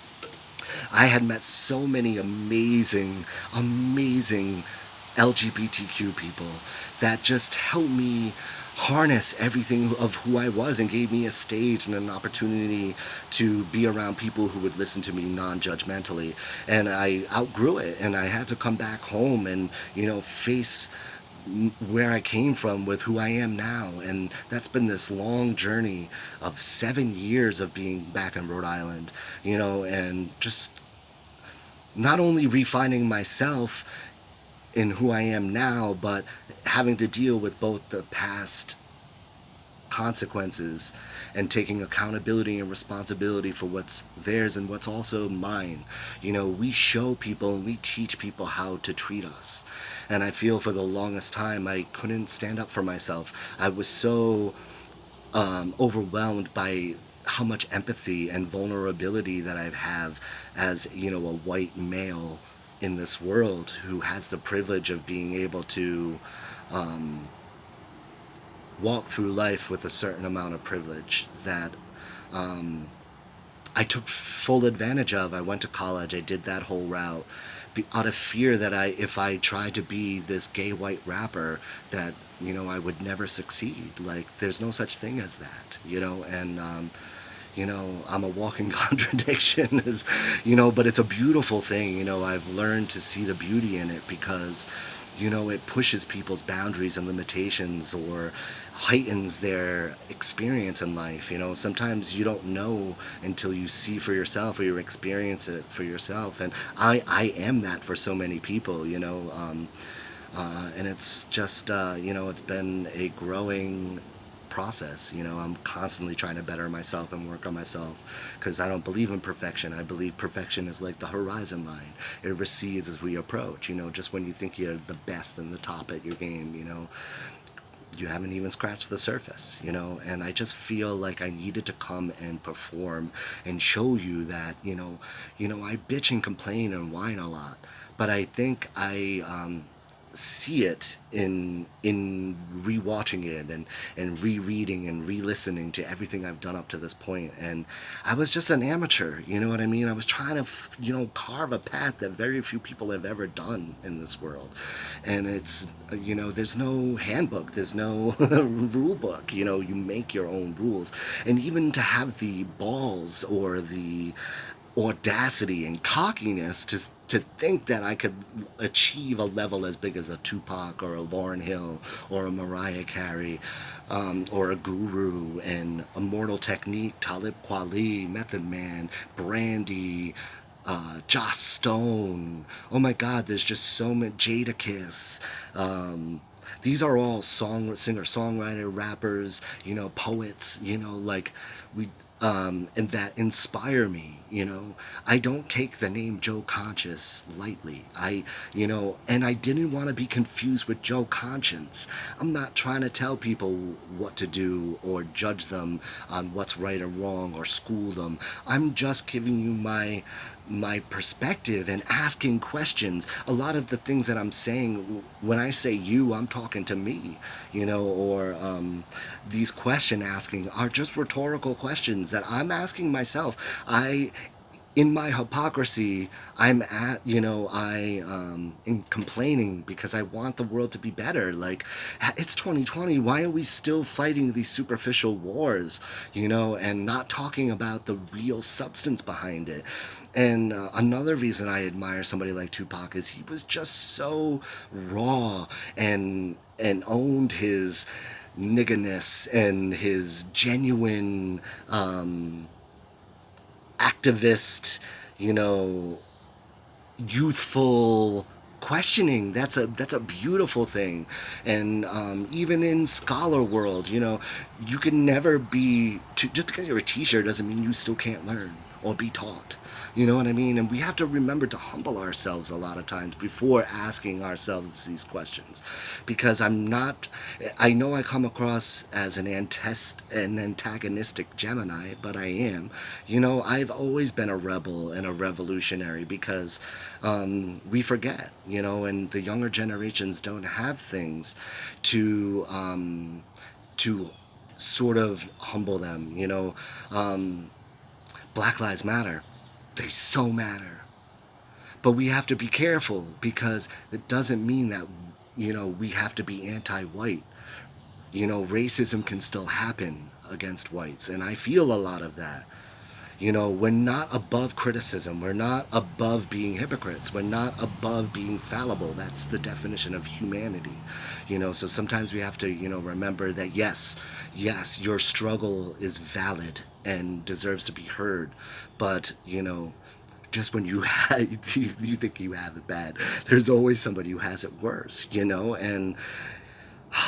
[SPEAKER 1] I had met so many amazing, amazing LGBTQ people that just helped me harness everything of who I was and gave me a stage and an opportunity to be around people who would listen to me non-judgmentally. And I outgrew it, and I had to come back home and face where I came from with who I am now. And that's been this long journey of 7 years of being back in Rhode Island, and just not only refining myself in who I am now, but having to deal with both the past consequences and taking accountability and responsibility for what's theirs and what's also mine. We show people and we teach people how to treat us. And I feel for the longest time I couldn't stand up for myself. I was so overwhelmed by how much empathy and vulnerability that I have as, a white male in this world who has the privilege of being able to walk through life with a certain amount of privilege that I took full advantage of. I went to college, I did that whole route out of fear that if I tried to be this gay white rapper, that I would never succeed. Like, there's no such thing as that, and I'm a walking contradiction, but it's a beautiful thing. I've learned to see the beauty in it because, it pushes people's boundaries and limitations or heightens their experience in life. Sometimes you don't know until you see for yourself or you experience it for yourself. And I am that for so many people, and it's just, it's been a growing process. I'm constantly trying to better myself and work on myself because I don't believe in perfection. I believe perfection is like the horizon line. It recedes as we approach. Just when you think you're the best and the top at your game, you haven't even scratched the surface, and I just feel like I needed to come and perform and show you that, I bitch and complain and whine a lot, but I think I see it in rewatching it and rereading and re-listening to everything I've done up to this point. And I was just an amateur, you know what I mean? I was trying to carve a path that very few people have ever done in this world. And it's there's no handbook, there's no rule book. You make your own rules. And even to have the balls or the audacity and cockiness to think that I could achieve a level as big as a Tupac or a Lauryn Hill or a Mariah Carey, or a Guru and Immortal Technique, Talib Kweli, Method Man, Brandy, Joss Stone. Oh my God, there's just so many. Jadakiss. These are all singer, songwriter, rappers, poets, like we. And that inspire me. I don't take the name Joe Conscious lightly. And I didn't want to be confused with Joe Conscience. I'm not trying to tell people what to do or judge them on what's right or wrong or school them. I'm just giving you my perspective and asking questions. A lot of the things that I'm saying, when I say you, I'm talking to me, or these question asking are just rhetorical questions that I'm asking myself. In my hypocrisy, I'm at, am complaining because I want the world to be better. Like, it's 2020. Why are we still fighting these superficial wars, and not talking about the real substance behind it? And another reason I admire somebody like Tupac is he was just so raw and owned his nigginess and his genuine activist, you know, youthful questioning. That's a beautiful thing. And even in scholar world, you can never just because you're a teacher doesn't mean you still can't learn or be taught. You know what I mean? And we have to remember to humble ourselves a lot of times before asking ourselves these questions. Because I know I come across as an antagonistic Gemini, but I am. I've always been a rebel and a revolutionary because we forget, and the younger generations don't have things to sort of humble them, Black Lives Matter. They so matter. But we have to be careful because it doesn't mean that, we have to be anti-white. Racism can still happen against whites. And I feel a lot of that. We're not above criticism. We're not above being hypocrites. We're not above being fallible. That's the definition of humanity. So sometimes we have to, remember that yes, your struggle is valid and deserves to be heard. But, just when you you think you have it bad, there's always somebody who has it worse, and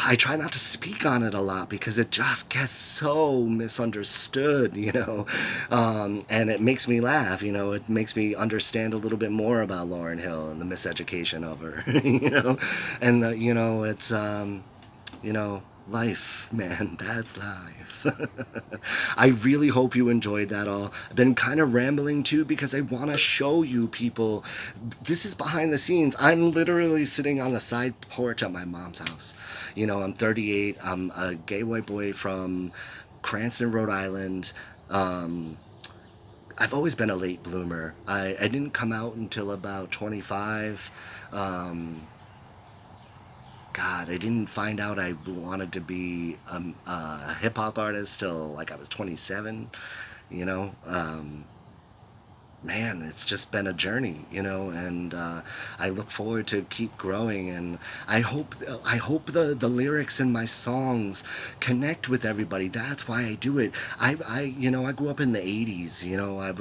[SPEAKER 1] I try not to speak on it a lot because it just gets so misunderstood, and it makes me laugh, it makes me understand a little bit more about Lauryn Hill and the miseducation of her, and, it's, life, man, that's life. I really hope you enjoyed that all. I've been kind of rambling too because I want to show you people. This is behind the scenes. I'm literally sitting on the side porch at my mom's house. I'm 38. I'm a gay white boy from Cranston, Rhode Island. I've always been a late bloomer. I didn't come out until about 25. God, I didn't find out I wanted to be a hip hop artist till like I was 27. You know, man, it's just been a journey, and I look forward to keep growing, and I hope the lyrics in my songs connect with everybody. That's why I do it. I grew up in the 80s, I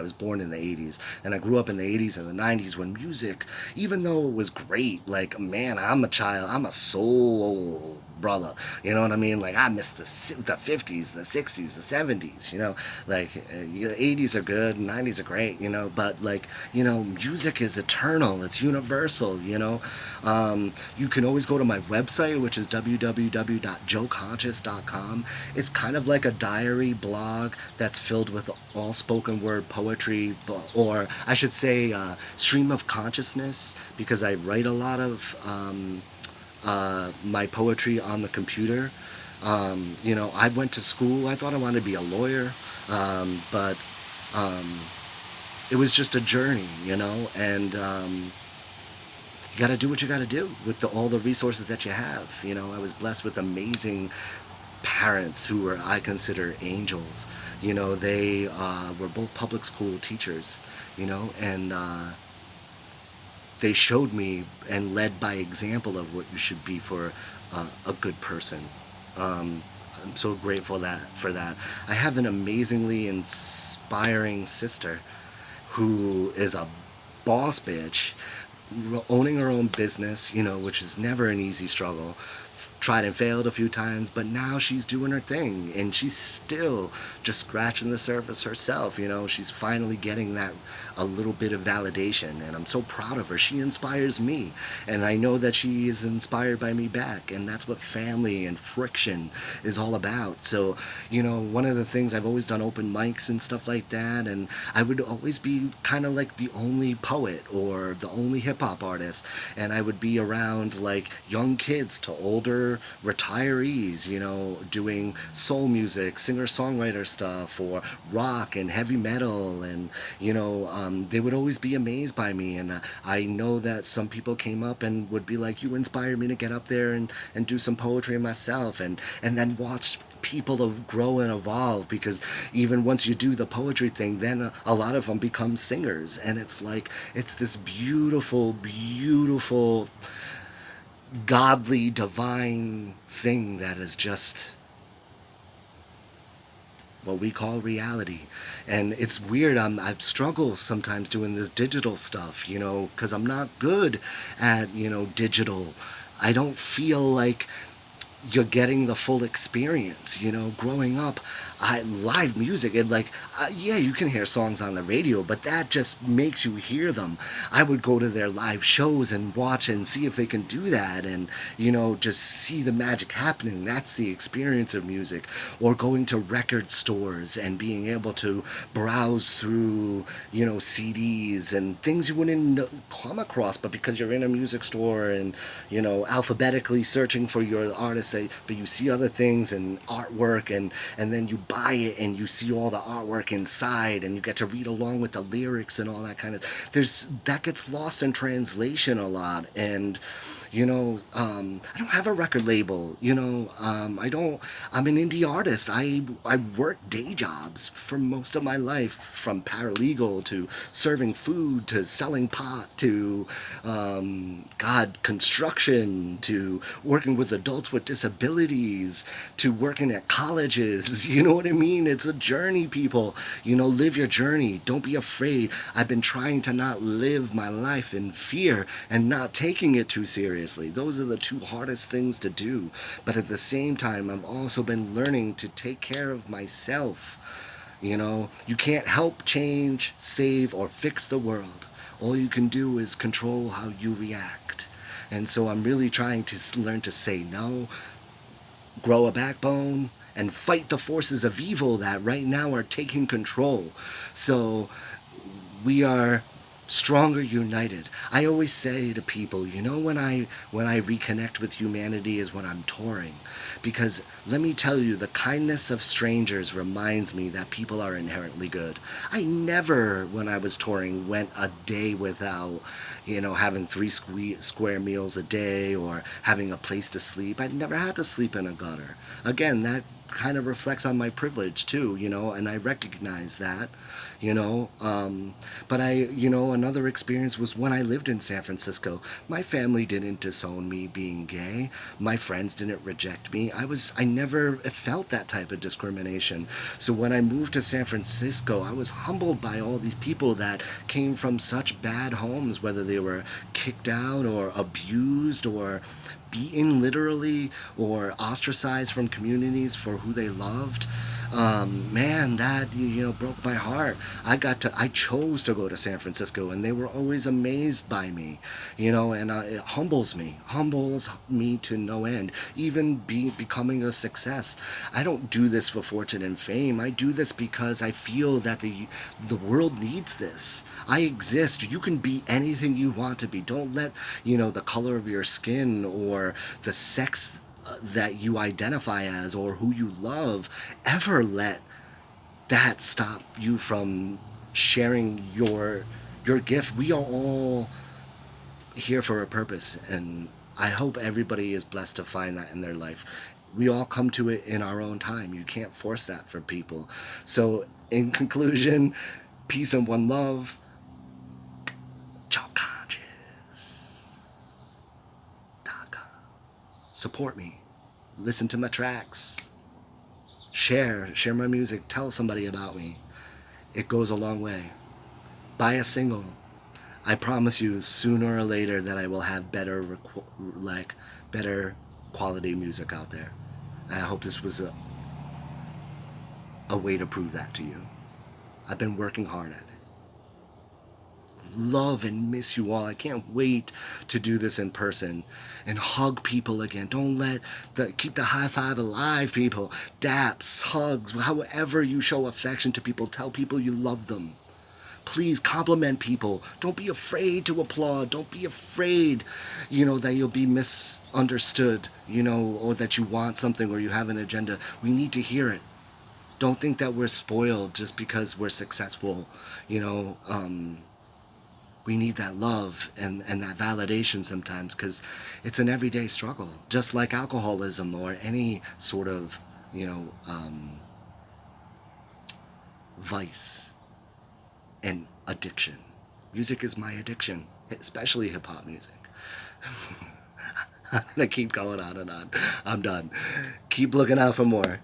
[SPEAKER 1] was born in the 80s, and I grew up in the 80s and the 90s when music, even though it was great, like, man, I'm a soul brother, you know what I mean? Like, I miss the 50s, the 60s, the 70s, like, the 80s are good, 90s are great, but, like, music is eternal, it's universal, you can always go to my website, which is www.joeconscious.com. It's kind of like a diary blog that's filled with all spoken word poetry, or I should say stream of consciousness, because I write a lot of my poetry on the computer. I went to school. I thought I wanted to be a lawyer, but it was just a journey, and you got to do what you got to do with all the resources that you have. I was blessed with amazing parents who I consider angels. They were both public school teachers, and they showed me and led by example of what you should be for a good person. I'm so grateful for that. I have an amazingly inspiring sister who is a boss bitch, owning her own business, which is never an easy struggle. Tried and failed a few times, but now she's doing her thing, and she's still just scratching the surface herself. She's finally getting that a little bit of validation, and I'm so proud of her. She inspires me, and I know that she is inspired by me back, and that's what family and friction is all about. So, one of the things, I've always done open mics and stuff like that, and I would always be kind of like the only poet or the only hip hop artist, and I would be around like young kids to older retirees, doing soul music, singer-songwriter stuff, or rock and heavy metal, and they would always be amazed by me. And I know that some people came up and would be like, "You inspired me to get up there and do some poetry myself," and then watch people of grow and evolve, because even once you do the poetry thing, then a lot of them become singers, and it's like it's this beautiful, beautiful, godly, divine thing that is just what we call reality. And it's weird, I've struggled sometimes doing this digital stuff, because I'm not good at, digital. I don't feel like you're getting the full experience. Growing up, live music, and like, yeah, you can hear songs on the radio, but that just makes you hear them. I would go to their live shows and watch and see if they can do that, and just see the magic happening. That's the experience of music. Or going to record stores and being able to browse through CDs and things you wouldn't come across, but because you're in a music store and alphabetically searching for your artist, but you see other things and artwork, and then you buy it and you see all the artwork inside, and you get to read along with the lyrics and all that kind of. That gets lost in translation a lot. And I don't have a record label. I'm an indie artist. I work day jobs for most of my life, from paralegal to serving food to selling pot to construction, to working with adults with disabilities, to working at colleges. You know what I mean? It's a journey, people. Live your journey. Don't be afraid. I've been trying to not live my life in fear and not taking it too seriously. Those are the two hardest things to do. But at the same time, I've also been learning to take care of myself. You can't help change, save, or fix the world. All you can do is control how you react. And so I'm really trying to learn to say no, grow a backbone, and fight the forces of evil that right now are taking control. So we are stronger united. I always say to people, when I reconnect with humanity is when I'm touring. Because let me tell you, the kindness of strangers reminds me that people are inherently good. I never, when I was touring, went a day without, having 3 square meals a day or having a place to sleep. I never had to sleep in a gutter. Again, that kind of reflects on my privilege too, and I recognize that. But another experience was when I lived in San Francisco. My family didn't disown me being gay. My friends didn't reject me. I never felt that type of discrimination. So when I moved to San Francisco, I was humbled by all these people that came from such bad homes, whether they were kicked out or abused or beaten literally or ostracized from communities for who they loved. Man, that broke my heart. I chose to go to San Francisco, and they were always amazed by me, and it humbles me to no end. Even becoming a success, I don't do this for fortune and fame. I do this because I feel that the world needs this. I exist. You can be anything you want to be. Don't let the color of your skin or the sex that you identify as or who you love ever let that stop you from sharing your gift. We are all here for a purpose, and I hope everybody is blessed to find that in their life. We all come to it in our own time. You can't force that for people. So in conclusion, peace and one love. Chalk conscious. Support me. Listen to my tracks. Share my music. Tell somebody about me. It goes a long way. Buy a single. I promise you, sooner or later, that I will have better quality music out there. And I hope this was a way to prove that to you. I've been working hard at it. love and miss you all. I can't wait to do this in person and hug people again. Don't let keep the high five alive, people. Daps, hugs, however you show affection to people. Tell people you love them. Please compliment people. Don't be afraid to applaud. Don't be afraid, that you'll be misunderstood, or that you want something or you have an agenda. We need to hear it. Don't think that we're spoiled just because we're successful. We need that love and that validation sometimes, because it's an everyday struggle, just like alcoholism or any sort of, vice and addiction. Music is my addiction, especially hip hop music. I'm gonna keep going on and on. I'm done. Keep looking out for more.